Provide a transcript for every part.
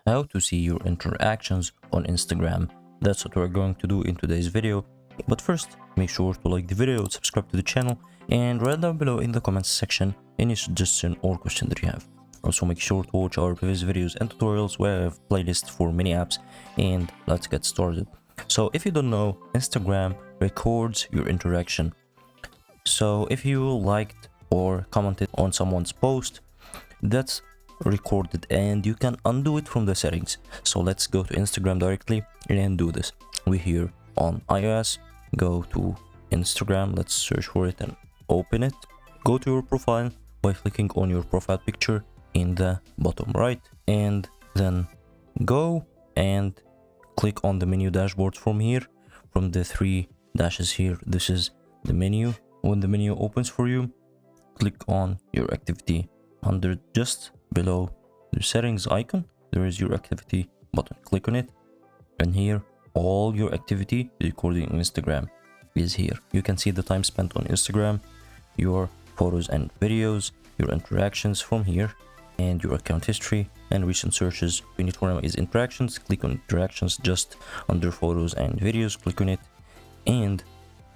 how to see your interactions on Instagram. That's what we're going to do in today's video. But first, make sure to like the video, subscribe to the channel, and write down below in the comments section any suggestion or question that you have. Also, make sure to watch our previous videos and tutorials where I have playlists for many apps, and let's get started. So if you don't know, Instagram records your interaction. So if you liked or commented on someone's post, that's recorded and you can undo it from the settings. So let's go to Instagram directly and do this. We're here on iOS, go to Instagram, let's search for it and open it. Go to your profile by clicking on your profile picture in the bottom right, and then go and click on the menu dashboard from here. From the three dashes here, this is the menu. When the menu opens for you, click on your activity. Under just below the settings icon, there is your activity button. Click on it, and here all your activity recording on Instagram is here. You can see the time spent on Instagram, your photos and videos, your interactions from here, and your account history and recent searches. We need to remember is interactions. Click on interactions just under photos and videos. Click on it, and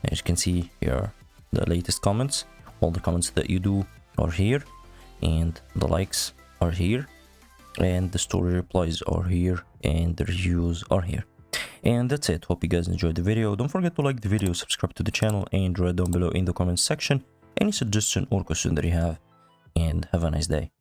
as you can see here, the latest comments. All the comments that you do are here, and the likes are here, and the story replies are here, and the reviews are here. And that's it. Hope you guys enjoyed the video. Don't forget to like the video, subscribe to the channel, and write down below in the comments section any suggestion or question that you have, and have a nice day.